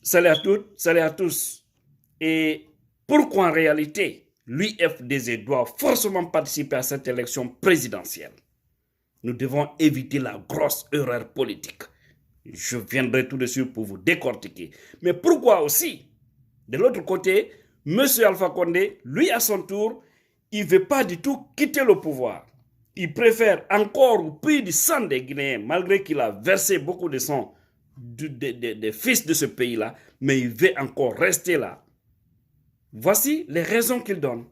Salut à toutes, salut à tous. Et pourquoi en réalité l'UFDZ doit forcément participer à cette élection présidentielle? Nous devons éviter la grosse erreur politique. Je viendrai tout de suite pour vous décortiquer. Mais pourquoi aussi? De l'autre côté, M. Alpha Condé, lui à son tour, il ne veut pas du tout quitter le pouvoir. Il préfère encore payer du sang des Guinéens, malgré qu'il a versé beaucoup de sang des fils de ce pays-là, mais il veut encore rester là. Voici les raisons qu'il donne.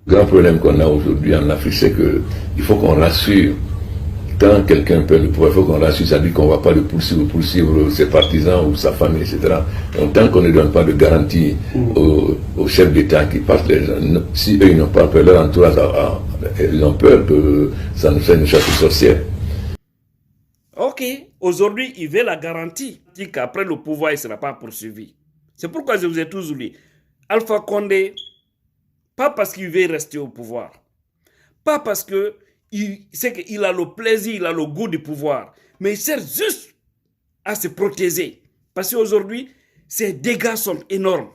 Le grand problème qu'on a aujourd'hui en Afrique, c'est qu'il faut qu'on rassure. Quand quelqu'un perd le pouvoir, il faut qu'on rassure, ça dit qu'on ne va pas le poursuivre ses partisans ou sa famille, etc. Donc, tant qu'on ne donne pas de garantie aux chefs d'État qui passent les gens, si eux ils n'ont pas peur, leur entourage, ils ont peur que ça nous fait une chasse aux sorcières. Ok, aujourd'hui, il veut la garantie qu'après le pouvoir, il ne sera pas poursuivi. C'est pourquoi je vous ai toujours dit, Alpha Condé, pas parce qu'il veut rester au pouvoir, pas parce qu'il sait qu'il a le plaisir, il a le goût du pouvoir, mais il sert juste à se protéger. Parce qu'aujourd'hui, ses dégâts sont énormes.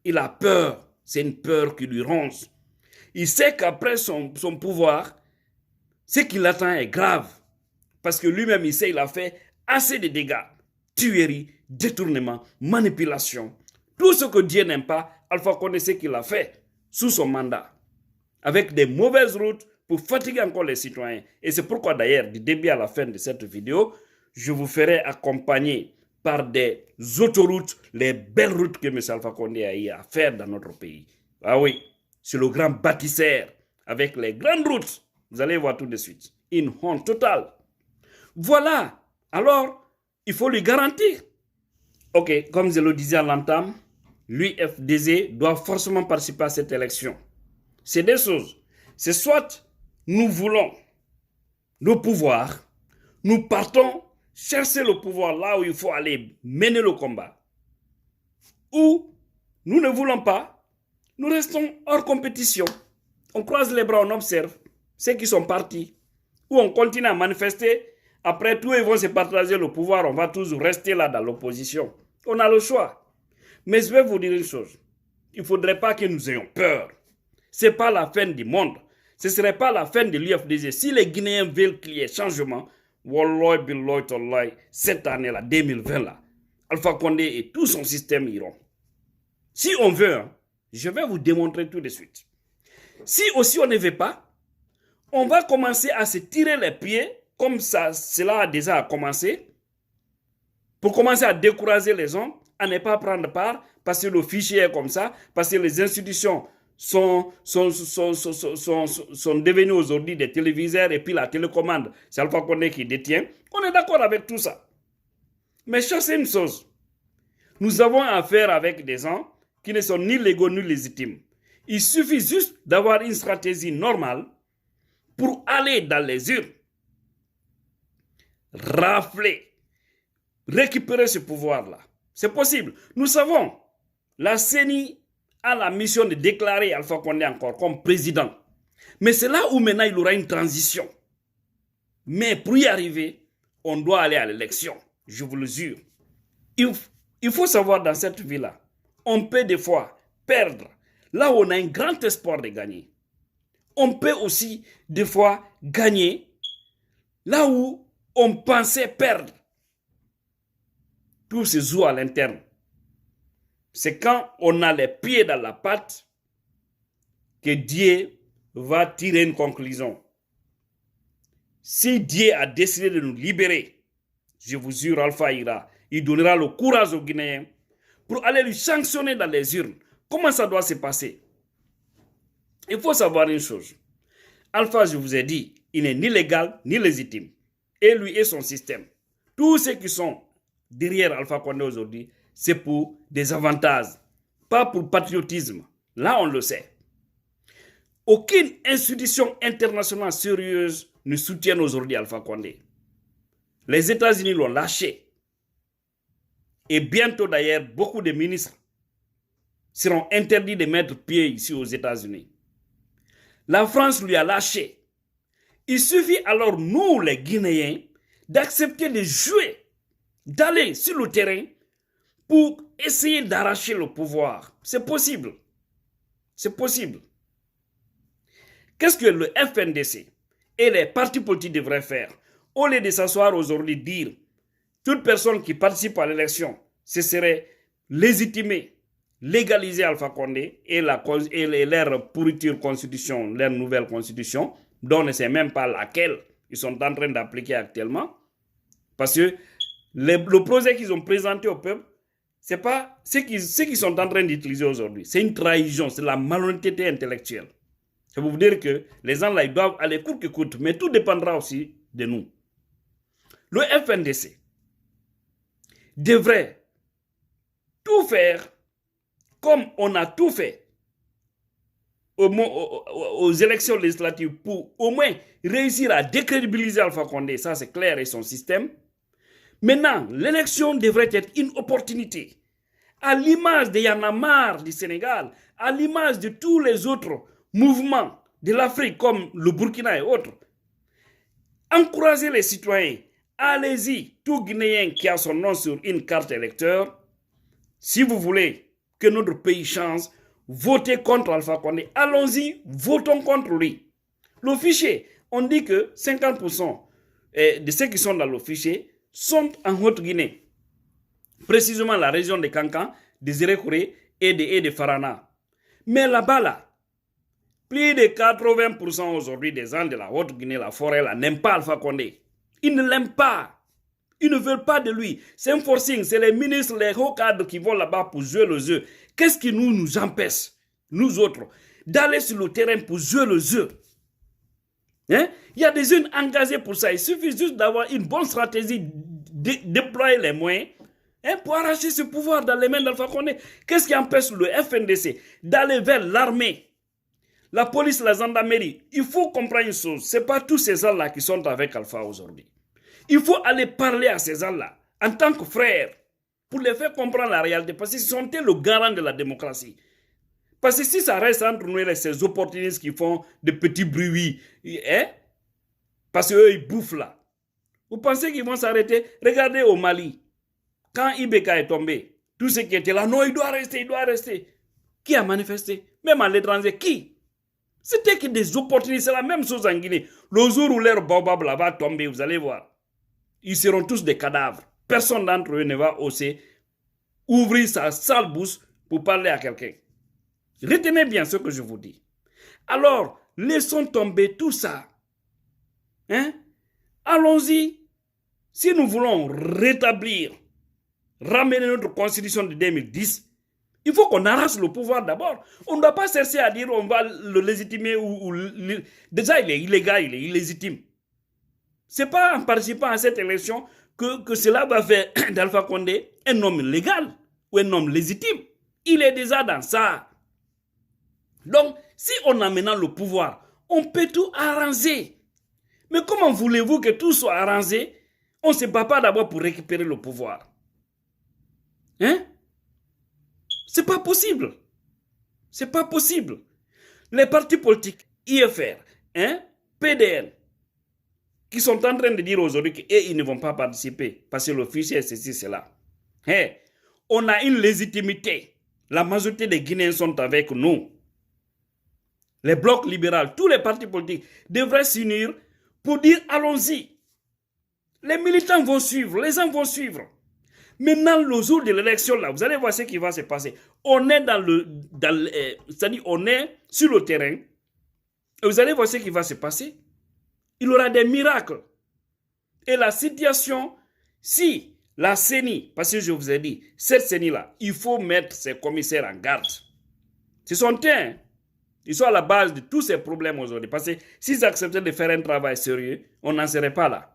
Il a peur, c'est une peur qui lui ronge. Il sait qu'après son pouvoir, ce qui l'attend est grave. Parce que lui-même, il sait qu'il a fait assez de dégâts. Tuerie, détournement, manipulation. Tout ce que Dieu n'aime pas, Alpha Condé sait qu'il a fait sous son mandat. Avec des mauvaises routes pour fatiguer encore les citoyens. Et c'est pourquoi d'ailleurs, du début à la fin de cette vidéo, je vous ferai accompagner par des autoroutes, les belles routes que M. Alpha Condé a eu à faire dans notre pays. Ah oui, c'est le grand bâtisseur avec les grandes routes. Vous allez voir tout de suite. Une honte totale. Voilà. Alors, il faut lui garantir. Ok, comme je le disais à l'entame, l'UFDZ doit forcément participer à cette élection. C'est deux choses. C'est soit nous voulons le pouvoir, nous partons chercher le pouvoir là où il faut aller mener le combat, ou nous ne voulons pas, nous restons hors compétition. On croise les bras, on observe ceux qui sont partis, ou on continue à manifester. Après tout, ils vont se partager le pouvoir, on va toujours rester là dans l'opposition. On a le choix. Mais je vais vous dire une chose. Il ne faudrait pas que nous ayons peur. Ce n'est pas la fin du monde. Ce ne serait pas la fin de l'UFDG. Si les Guinéens veulent qu'il y ait changement, Wallahi billahi tallahi, cette année-là, 2020 là, Alpha Condé et tout son système iront. Si on veut, hein, je vais vous démontrer tout de suite. Si aussi on ne veut pas, on va commencer à se tirer les pieds, comme ça, cela a déjà commencé, pour commencer à décourager les gens, à ne pas prendre part, parce que le fichier est comme ça, parce que les institutions sont devenus aujourd'hui des téléviseurs et puis la télécommande, c'est Alpha Condé qui détient. On est d'accord avec tout ça. Mais c'est une chose. Nous avons affaire avec des gens qui ne sont ni légaux ni légitimes. Il suffit juste d'avoir une stratégie normale pour aller dans les urnes, rafler, récupérer ce pouvoir-là. C'est possible. Nous savons, la CENI a la mission de déclarer Alpha Condé encore comme président. Mais c'est là où maintenant il aura une transition. Mais pour y arriver, on doit aller à l'élection. Je vous le jure. Il faut savoir dans cette vie-là, on peut des fois perdre là où on a un grand espoir de gagner. On peut aussi des fois gagner là où on pensait perdre. Tout se joue à l'interne. C'est quand on a les pieds dans la pâte que Dieu va tirer une conclusion. Si Dieu a décidé de nous libérer, je vous jure, Alpha ira, il donnera le courage aux Guinéens pour aller lui sanctionner dans les urnes. Comment ça doit se passer? Il faut savoir une chose. Alpha, je vous ai dit, il n'est ni légal ni légitime. Et lui et son système. Tous ceux qui sont derrière Alpha Condé aujourd'hui, c'est pour des avantages, pas pour patriotisme. Là, on le sait. Aucune institution internationale sérieuse ne soutient aujourd'hui Alpha Condé. Les États-Unis l'ont lâché. Et bientôt d'ailleurs, beaucoup de ministres seront interdits de mettre pied ici aux États-Unis. La France lui a lâché. Il suffit alors, nous les Guinéens, d'accepter de jouer, d'aller sur le terrain pour essayer d'arracher le pouvoir. C'est possible. C'est possible. Qu'est-ce que le FNDC et les partis politiques devraient faire? Au lieu de s'asseoir aujourd'hui et dire toute personne qui participe à l'élection, ce serait légitimer, légaliser Alpha Condé et leur pourriture constitution, leur nouvelle constitution, dont on ne sait même pas laquelle ils sont en train d'appliquer actuellement. Parce que le projet qu'ils ont présenté au peuple, ce n'est pas ce qu'ils sont en train d'utiliser aujourd'hui. C'est une trahison, c'est la malhonnêteté intellectuelle. Ça veut vous dire que les gens là, ils doivent aller court que court, mais tout dépendra aussi de nous. Le FNDC devrait tout faire comme on a tout fait aux élections législatives pour au moins réussir à décrédibiliser Alpha Condé, ça c'est clair, et son système. Maintenant, l'élection devrait être une opportunité. À l'image de Y'en a marre du Sénégal, à l'image de tous les autres mouvements de l'Afrique comme le Burkina et autres, encouragez les citoyens. Allez-y, tout Guinéen qui a son nom sur une carte électeur, si vous voulez que notre pays change, votez contre Alpha Condé. Allons-y, votons contre lui. Le fichier, on dit que 50% de ceux qui sont dans le fichier sont en Haute-Guinée. Précisément la région de Kankan, de Zérékouré et de Farana. Mais là-bas, là, plus de 80% aujourd'hui des gens de la Haute-Guinée, la forêt, là, n'aiment pas Alpha Condé. Ils ne l'aiment pas. Ils ne veulent pas de lui. C'est un forcing. C'est les ministres, les hauts cadres qui vont là-bas pour jouer le jeu. Qu'est-ce qui nous empêche, nous autres, d'aller sur le terrain pour jouer le jeu? Hein? Il y a des jeunes engagés pour ça. Il suffit juste d'avoir une bonne stratégie, déployer les moyens pour arracher ce pouvoir dans les mains d'Alpha Condé. Qu'est-ce qui empêche le FNDC d'aller vers l'armée, la police, la gendarmerie? Il faut comprendre une chose. Ce n'est pas tous ces gens-là qui sont avec Alpha aujourd'hui. Il faut aller parler à ces gens-là en tant que frères pour les faire comprendre la réalité. Parce qu'ils sont le garant de la démocratie. Parce que si ça reste entre nous et ces opportunistes qui font des petits bruits, parce qu'eux ils bouffent là. Vous pensez qu'ils vont s'arrêter? Regardez au Mali. Quand Ibeka est tombé, tous ceux qui étaient là, non, il doit rester, il doit rester. Qui a manifesté? Même à l'étranger, qui? C'était que des opportunistes. C'est la même chose en Guinée. Le jour où leur baobab là va tomber, vous allez voir. Ils seront tous des cadavres. Personne d'entre eux ne va oser ouvrir sa sale bouche pour parler à quelqu'un. Retenez bien ce que je vous dis. Alors, laissons tomber tout ça. Allons-y. Si nous voulons rétablir, ramener notre constitution de 2010, il faut qu'on arrache le pouvoir d'abord. On ne doit pas chercher à dire on va le légitimer déjà il est illégal, il est illégitime. Ce n'est pas en participant à cette élection que cela va faire d'Alpha Condé un homme légal ou un homme légitime. Il est déjà dans ça. Donc, si on a maintenant le pouvoir, on peut tout arranger. Mais comment voulez-vous que tout soit arrangé? On ne se bat pas d'abord pour récupérer le pouvoir. C'est pas possible. C'est pas possible. Les partis politiques, IFR, PDN, qui sont en train de dire aujourd'hui qu'ils ne vont pas participer parce que le fichier est ceci, cela. On a une légitimité. La majorité des Guinéens sont avec nous. Les blocs libéraux, tous les partis politiques devraient s'unir pour dire allons-y. Les militants vont suivre, les gens vont suivre. Maintenant, le jour de l'élection, là, vous allez voir ce qui va se passer. On est c'est-à-dire on est sur le terrain et vous allez voir ce qui va se passer. Il y aura des miracles. Et la situation, si la CENI, parce que je vous ai dit, cette CENI-là, il faut mettre ses commissaires en garde. Ce sont eux. Ils sont à la base de tous ces problèmes aujourd'hui. Parce que s'ils acceptaient de faire un travail sérieux, on n'en serait pas là.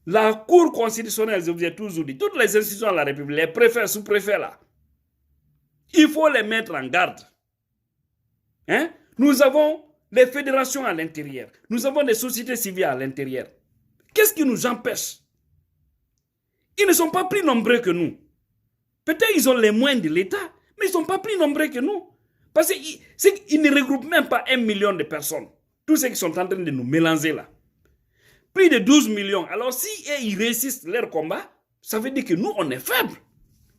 La Cour constitutionnelle, je vous ai toujours dit, toutes les institutions de la République, les préfets, sous-préfets là, il faut les mettre en garde. Nous avons les fédérations à l'intérieur. Nous avons des sociétés civiles à l'intérieur. Qu'est-ce qui nous empêche? Ils ne sont pas plus nombreux que nous. Peut-être qu'ils ont les moyens de l'État, mais ils ne sont pas plus nombreux que nous. Parce qu'ils ne regroupent même pas 1 million de personnes. Tous ceux qui sont en train de nous mélanger là. Plus de 12 millions. Alors si ils réussissent leur combat, ça veut dire que nous, on est faibles.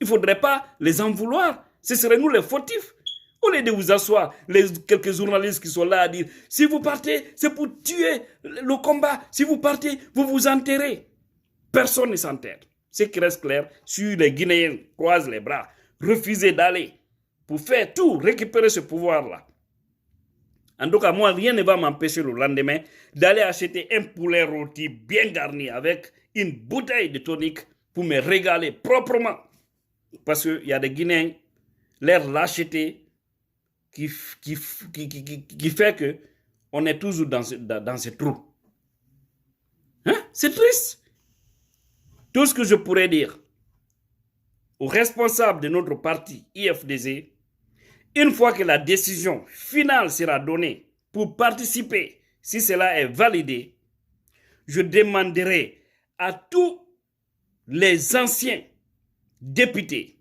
Il ne faudrait pas les en vouloir. Ce seraient nous les fautifs. Au lieu de vous asseoir, quelques journalistes qui sont là à dire « Si vous partez, c'est pour tuer le combat. Si vous partez, vous vous enterrez. » Personne ne s'enterre. Ce qui reste clair, si les Guinéens croisent les bras, refusent d'aller pour faire tout, récupérer ce pouvoir-là. En tout cas, moi, rien ne va m'empêcher le lendemain d'aller acheter un poulet rôti bien garni avec une bouteille de tonique pour me régaler proprement. Parce qu'il y a des Guinéens, leur lâcheté qui fait que on est toujours dans ce trou. Hein? C'est triste. Tout ce que je pourrais dire aux responsables de notre parti IFDZ, une fois que la décision finale sera donnée pour participer, si cela est validé, je demanderai à tous les anciens députés,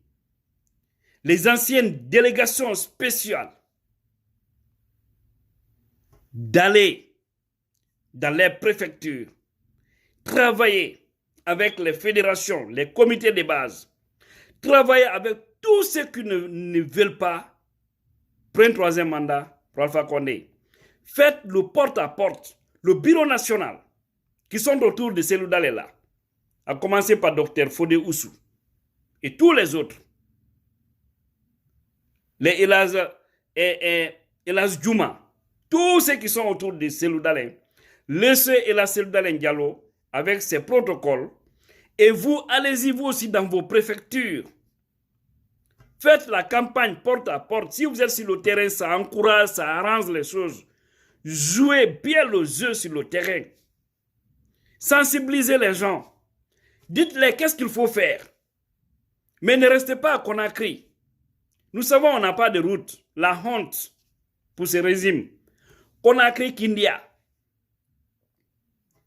les anciennes délégations spéciales, d'aller dans les préfectures, travailler avec les fédérations, les comités de base, travailler avec tous ceux qui ne veulent pas prendre un troisième mandat pour Alpha Condé. Faites le porte-à-porte, le bureau national, qui sont autour de Cellou Dalein, à commencer par Dr Fodé Oussou et tous les autres. Les Elas Djouma, tous ceux qui sont autour de Cellou Dalein, laissez Cellou Dalein Diallo avec ses protocoles et vous, allez-y vous aussi dans vos préfectures. Faites la campagne porte à porte. Si vous êtes sur le terrain, ça encourage, ça arrange les choses. Jouez bien le jeu sur le terrain. Sensibilisez les gens. Dites-les qu'est-ce qu'il faut faire. Mais ne restez pas à Conakry. Nous savons on n'a pas de route. La honte pour ce régime. Conakry-Kindia.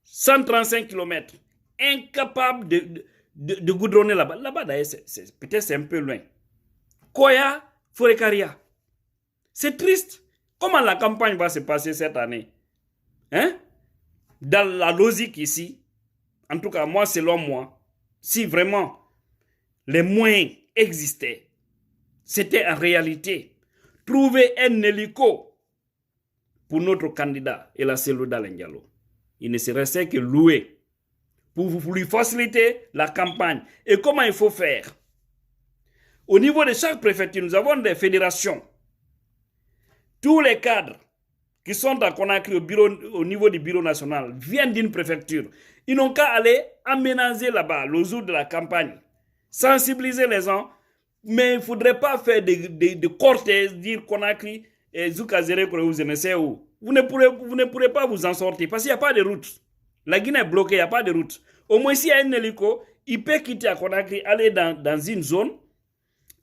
135 km. Incapable de goudronner là-bas. Là-bas, d'ailleurs, peut-être c'est un peu loin. Koya, Forekaria. C'est triste. Comment la campagne va se passer cette année? Hein? Dans la logique ici, en tout cas, moi, selon moi, si vraiment les moyens existaient, c'était en réalité trouver un hélico pour notre candidat, Cellou Dalein Diallo. Il ne se restait que louer pour lui faciliter la campagne. Et comment il faut faire? Au niveau de chaque préfecture, nous avons des fédérations. Tous les cadres qui sont à Conakry au niveau du bureau national viennent d'une préfecture. Ils n'ont qu'à aller aménager là-bas le jour de la campagne, sensibiliser les gens, mais il ne faudrait pas faire de cortèges, dire Conakry et Zoukazere, vous ne sais où. Vous ne pourrez pas vous en sortir parce qu'il n'y a pas de route. La Guinée est bloquée, il n'y a pas de route. Au moins, s'il y a un hélico, il peut quitter à Conakry, aller dans une zone,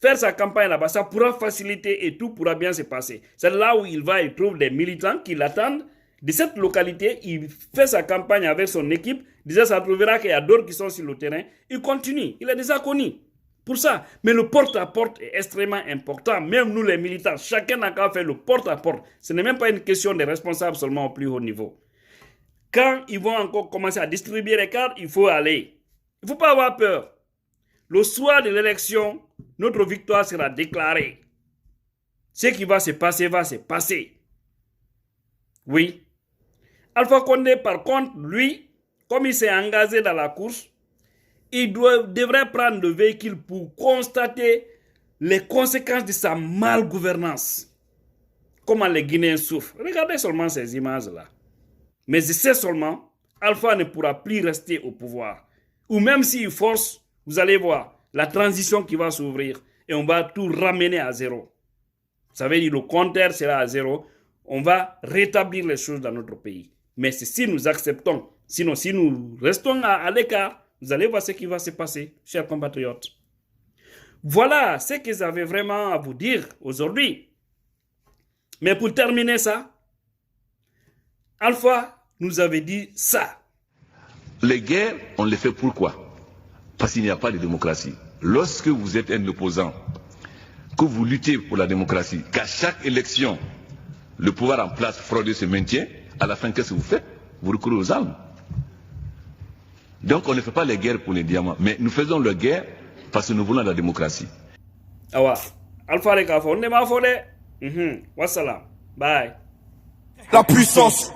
faire sa campagne là-bas, ça pourra faciliter et tout pourra bien se passer. C'est là où il trouve des militants qui l'attendent. De cette localité, il fait sa campagne avec son équipe. Déjà, ça trouvera qu'il y a d'autres qui sont sur le terrain. Il continue, il est déjà connu pour ça. Mais le porte-à-porte est extrêmement important. Même nous les militants, chacun n'a qu'à faire le porte-à-porte. Ce n'est même pas une question des responsables seulement au plus haut niveau. Quand ils vont encore commencer à distribuer les cartes, il faut aller. Il ne faut pas avoir peur. Le soir de l'élection, notre victoire sera déclarée. Ce qui va se passer, va se passer. Oui. Alpha Condé, par contre, lui, comme il s'est engagé dans la course, il devrait prendre le véhicule pour constater les conséquences de sa malgouvernance. Comment les Guinéens souffrent. Regardez seulement ces images-là. Mais je sais seulement, Alpha ne pourra plus rester au pouvoir. Ou même s'il force, vous allez voir la transition qui va s'ouvrir et on va tout ramener à zéro. Ça veut dire le compteur sera à zéro. On va rétablir les choses dans notre pays. Mais si nous acceptons, sinon si nous restons à l'écart, vous allez voir ce qui va se passer, chers compatriotes. Voilà ce que j'avais vraiment à vous dire aujourd'hui. Mais pour terminer ça, Alpha nous avait dit ça. Les guerres, on les fait pourquoi? Parce qu'il n'y a pas de démocratie. Lorsque vous êtes un opposant, que vous luttez pour la démocratie, qu'à chaque élection, le pouvoir en place fraudé se maintient, à la fin, qu'est-ce que vous faites? Vous recourez aux armes. Donc on ne fait pas les guerres pour les diamants, mais nous faisons les guerres parce que nous voulons la démocratie. Awa, Alpha Reka, on ne m'a fait. Wassalam. Bye. La puissance.